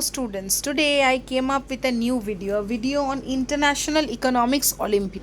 Students, today I came up with a video on International Economics Olympiad,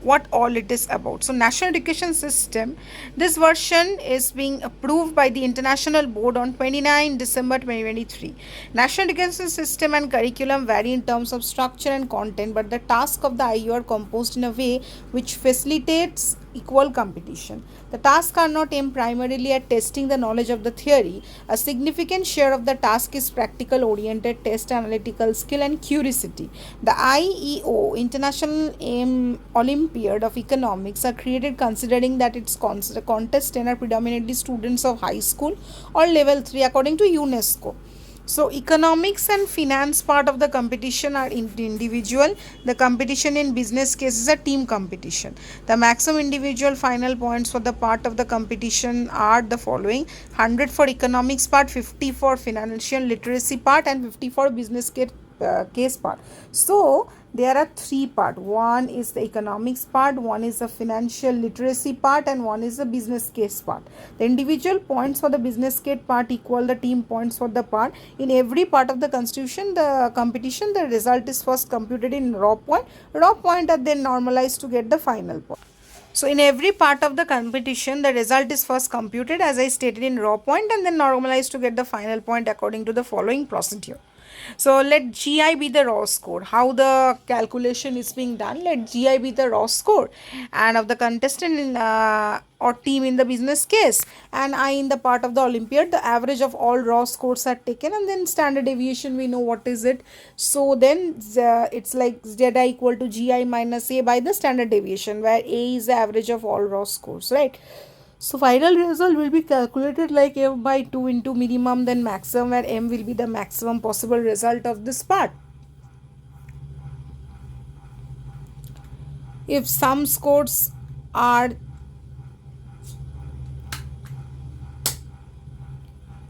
what all it is about. So National Education System, this version is being approved by the International Board on 29 December 2023. National Education System and curriculum vary in terms of structure and content, but the task of the IEO are composed in a way which facilitates equal competition. The tasks are not aimed primarily at testing the knowledge of the theory. A significant share of the task is practical oriented test, analytical skill, and curiosity. The IEO, International Olympiad of Economics, are created considering that its contestants are predominantly students of high school or level 3 according to UNESCO. So economics and finance part of the competition are individual. The competition in business case is a team competition. The maximum individual final points for the part of the competition are the following: 100 for economics part, 50 for financial literacy part, and 50 for business case part. So there are three part. One is the economics part, one is the financial literacy part, and one is the business case part. The individual points for the business case part equal the team points for the part. In every part of the constitution, the competition, the result is first computed in raw point. Raw point are then normalized to get the final point. So in every part of the competition, the result is first computed as I stated in raw point and then normalized to get the final point according to the following procedure. So let GI be the raw score. How the calculation is being done? Let GI be the raw score, and of the contestant in or team in the business case, and I in the part of the Olympiad. The average of all raw scores are taken, and then standard deviation we know what is it. So then it's like ZI equal to GI minus A by the standard deviation, where A is the average of all raw scores, right? So final result will be calculated like m by 2 into minimum then maximum, where m will be the maximum possible result of this part. If some scores are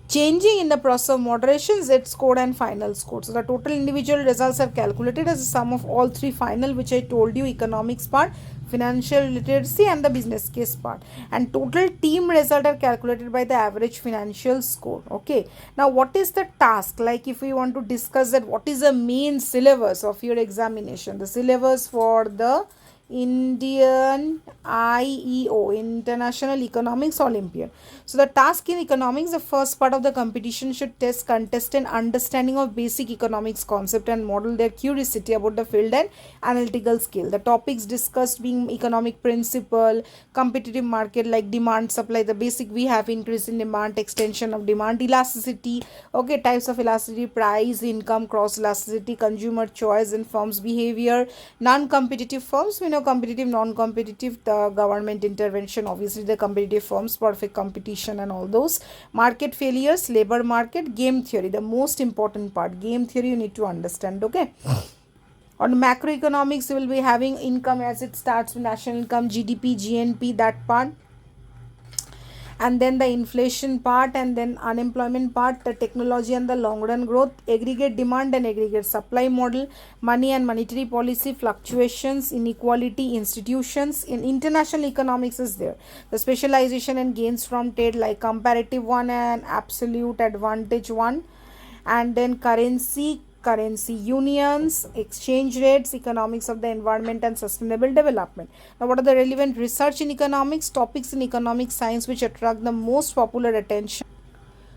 changing in the process of moderation, Z score and final score. So the total individual results are calculated as a sum of all three final, which I told you: economics part, financial literacy, and the business case part. And total team result are calculated by the average financial score. Okay. Now what is the task? Like if we want to discuss that, what is the main syllabus of your examination? The syllabus for the Indian IEO, International Economics Olympiad. So the task in economics, the first part of the competition should test contestant understanding of basic economics concept and model their curiosity about the field and analytical skill. The topics discussed being economic principle, competitive market like demand, supply, the basic we have increase in demand, extension of demand, elasticity, okay, types of elasticity, price, income, cross elasticity, consumer choice and firms behavior, non-competitive firms, we know competitive, non-competitive, the government intervention, obviously the competitive firms, perfect competition and all those, market failures, labor market, game theory, the most important part, game theory you need to understand, okay. On macroeconomics, you will be having income as it starts with national income, GDP, GNP, that part, and then the inflation part, and then unemployment part, the technology and the long run growth, aggregate demand and aggregate supply model, money and monetary policy, fluctuations, inequality, institutions. In international economics is there the specialization and gains from trade, like comparative one and absolute advantage one, and then currency unions, exchange rates, economics of the environment and sustainable development. Now what are the relevant research in economics? Topics in economic science which attract the most popular attention,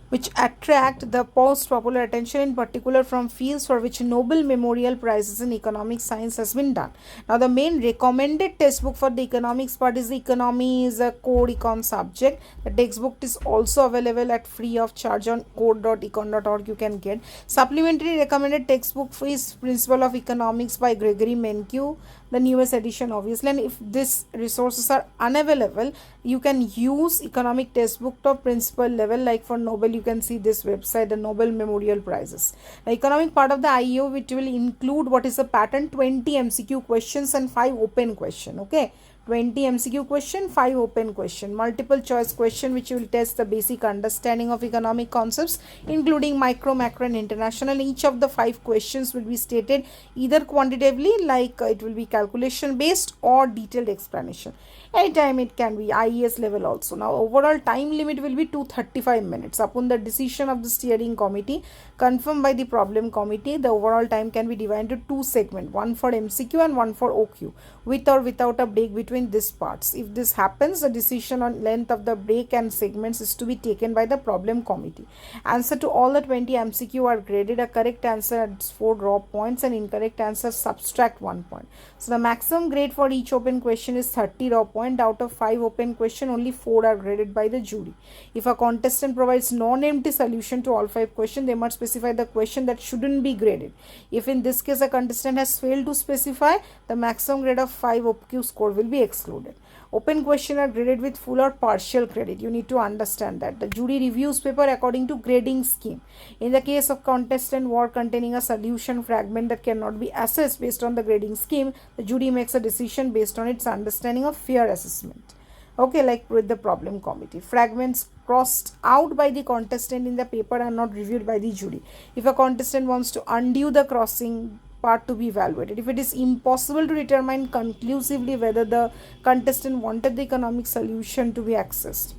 which attract the most popular attention, in particular from fields for which Nobel Memorial Prizes in economic science has been done. Now the main recommended textbook for the economics part is the economy is a core econ subject. The textbook is also available at free of charge on code.econ.org, you can get. Supplementary recommended textbook is Principle of Economics by Gregory Menke, the newest edition obviously, and if these resources are unavailable, you can use economic textbook of principal level, like for Nobel you can see this website, the Nobel Memorial Prizes. The economic part of the IEO, which will include what is the pattern, 20 MCQ questions and 5 open question, okay, 20 MCQ question, 5 open question, multiple choice question which will test the basic understanding of economic concepts including micro, macro and international. Each of the 5 questions will be stated either quantitatively, like it will be calculation based, or detailed explanation. Anytime it can be IES level also. Now overall time limit will be 235 minutes. Upon the decision of the steering committee confirmed by the problem committee, the overall time can be divided into 2 segments, one for MCQ and one for OQ, with or without a break between these parts. If this happens, the decision on length of the break and segments is to be taken by the problem committee. Answer to all the 20 MCQ are graded. A correct answer adds 4 raw points and incorrect answer subtract 1 point. So the maximum grade for each open question is 30 raw point. Out of 5 open question, only 4 are graded by the jury. If a contestant provides non-empty solution to all 5 questions, they must specify the question that shouldn't be graded. If in this case a contestant has failed to specify, the maximum grade of 5 OQ score will be excluded. Open question are graded with full or partial credit. You need to understand that. The jury reviews paper according to grading scheme. In the case of contestant work containing a solution fragment that cannot be assessed based on the grading scheme, the jury makes a decision based on its understanding of fair assessment. Okay, like with the problem committee. Fragments crossed out by the contestant in the paper are not reviewed by the jury. If a contestant wants to undo the crossing part to be evaluated, if it is impossible to determine conclusively whether the contestant wanted the economic solution to be accessed.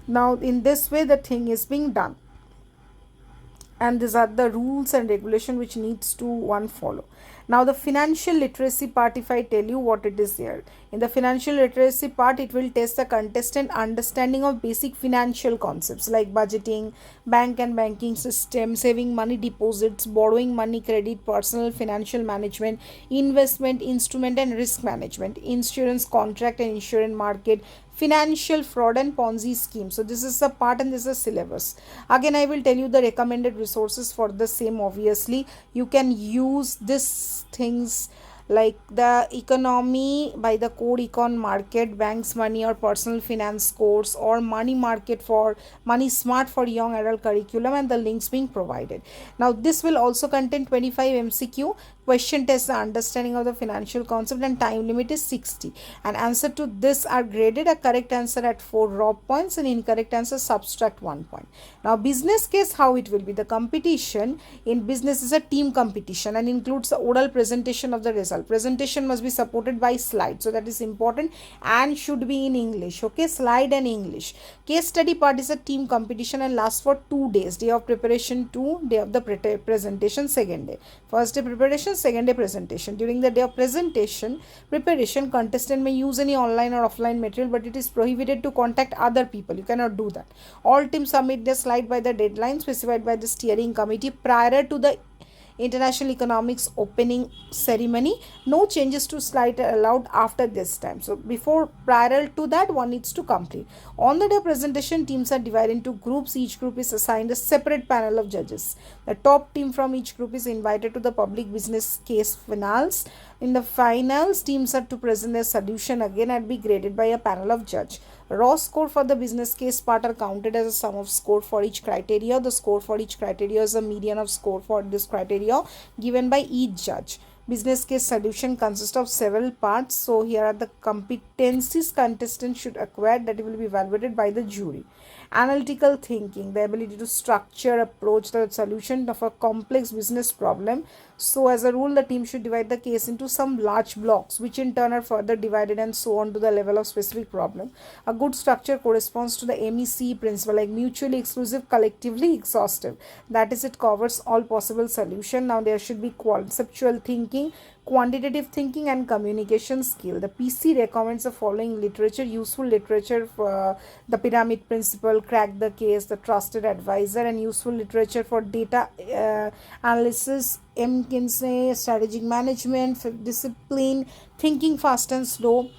Now in this way the thing is being done, and these are the rules and regulation which needs to one follow. Now the financial literacy part, if I tell you what it is here. In the financial literacy part, it will test the contestant understanding of basic financial concepts like budgeting, bank and banking system, saving money deposits, borrowing money, credit, personal financial management, investment instrument and risk management, insurance contract and insurance market, financial fraud and Ponzi scheme. So this is the part and this is syllabus. Again, I will tell you the recommended resources for the same. Obviously, you can use these things like the economy by the core econ market, banks money or personal finance course, or money market for money smart for young adult curriculum, and the links being provided. Now this will also contain 25 MCQ question test the understanding of the financial concept, and time limit is 60, and answer to this are graded. A correct answer at 4 raw points and incorrect answer subtract 1 point. Now business case, how it will be. The competition in business is a team competition and includes the oral presentation of the result. Presentation must be supported by slide, so that is important and should be in English. Okay, slide and English. Case study part is a team competition and lasts for 2 days. Day of preparation 2, day of the presentation second day. First day preparation, second day presentation. During the day of preparation, contestant may use any online or offline material, but it is prohibited to contact other people. You cannot do that. All teams submit their slide by the deadline specified by the steering committee prior to the International Economics opening ceremony. No changes to slide are allowed after this time. So prior to that, one needs to complete. On the day of presentation, teams are divided into groups. Each group is assigned a separate panel of judges. The top team from each group is invited to the public business case finals. In the finals, teams are to present their solution again and be graded by a panel of judge. Raw score for the business case part are counted as a sum of score for each criteria. The score for each criteria is a median of score for this criteria given by each judge. Business case solution consists of several parts. So here are the competencies contestants should acquire that will be evaluated by the jury. Analytical thinking, the ability to structure, approach the solution of a complex business problem. So as a rule, the team should divide the case into some large blocks, which in turn are further divided and so on to the level of specific problem. A good structure corresponds to the MEC principle, like mutually exclusive, collectively exhaustive. That is, it covers all possible solution. Now there should be conceptual thinking, quantitative thinking and communication skill. The PC recommends the following literature: useful literature for the pyramid principle, crack the case, the trusted advisor, and useful literature for data analysis, McKinsey, strategic management, discipline, thinking fast and slow.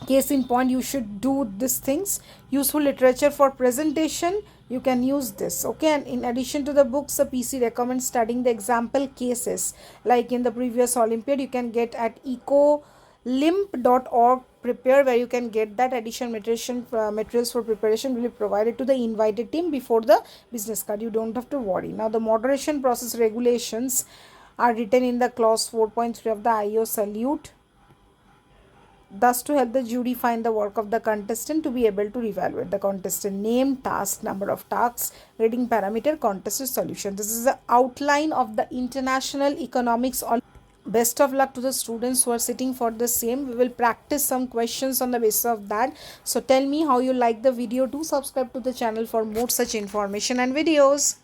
Case in point, you should do these things. Useful literature for presentation, you can use this. Okay, and in addition to the books, the PC recommends studying the example cases like in the previous Olympiad. You can get at ecolimp.org prepare, where you can get that additional materials for preparation will be provided to the invited team before the business card. You don't have to worry. Now the moderation process regulations are written in the clause 4.3 of the IEO salute. thus to help the jury find the work of the contestant to be able to evaluate the contestant name, task, number of tasks, rating parameter, contestant solution. This is the outline of the international economics. Best of luck to the students who are sitting for the same. We will practice some questions on the basis of that. So tell me how you like the video. Do subscribe to the channel for more such information and videos.